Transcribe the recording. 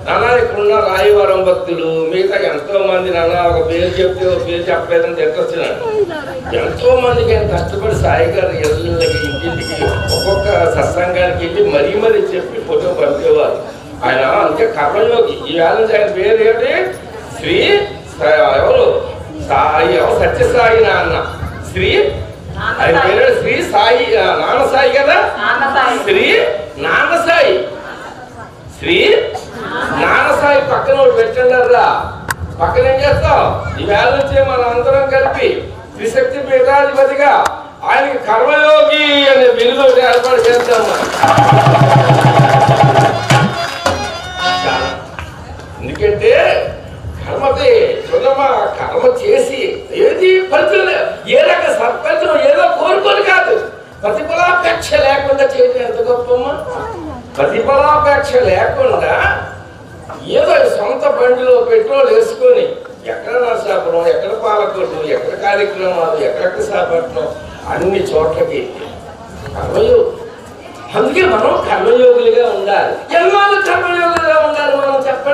నాన్న ఇక్కడున్న రాయవరం భక్తులు మిగతా ఎంతో మంది నాన్న ఒక పేరు చెప్తే ఒక పేరు చెప్పలేదని తిట్టొచ్చినాడు. ఎంతో మందికి ఆయన కష్టపడి సాయి గారు ఇళ్ళకి ఇంటింటికి ఒక్కొక్క సత్సంగానికి వెళ్ళి మరీ చెప్పి ఫోటో పంపేవారు. ఆయన అందుకే కర్మయోగి. ఈ వేళ ఆయన పేరు ఏంటి? శ్రీ ఎవరు సాయి సత్యసాయి నాన్న శ్రీ ఆయన పేరు శ్రీ సాయి నాన్న సాయి కదా, శ్రీ నాన్న సాయి. శ్రీ నాన్న సాయి పక్కన ఒకటి పెట్టండిరా. పక్కన ఏం చేస్తాం? ఈ వేళ నుంచే మన అందరం కలిపి త్రిశక్తి పీఠాధిపతిగా ఆయనకి కర్మయోగి అనే బిరుదు ఏర్పాటు చేద్దాం. ఎందుకంటే కర్మతే చూడమ్మా, కర్మ చేసి ఏది ఫలితం ఏ రక సత్ఫలితం ఏదో కోరుకొని కాదు, ప్రతిఫలాపేక్ష లేకుండా చేయడం ఎంత గొప్పమ్మా. ప్రతిఫలాపేక్ష లేకుండా ఏదో సొంత బండిలో పెట్రోల్ వేసుకొని ఎక్కడ నరసాపురం, ఎక్కడ పాలకొట్టు, ఎక్కడ కార్యక్రమాలు, ఎక్కడ విశాఖపట్నం అన్ని చోట్లకి కర్మయోగి. అందుకే మనం కర్మయోగులుగా ఉండాలి. ఎన్నాళ్ళు కర్మయోగులుగా ఉండాలి మనం చెప్పండి.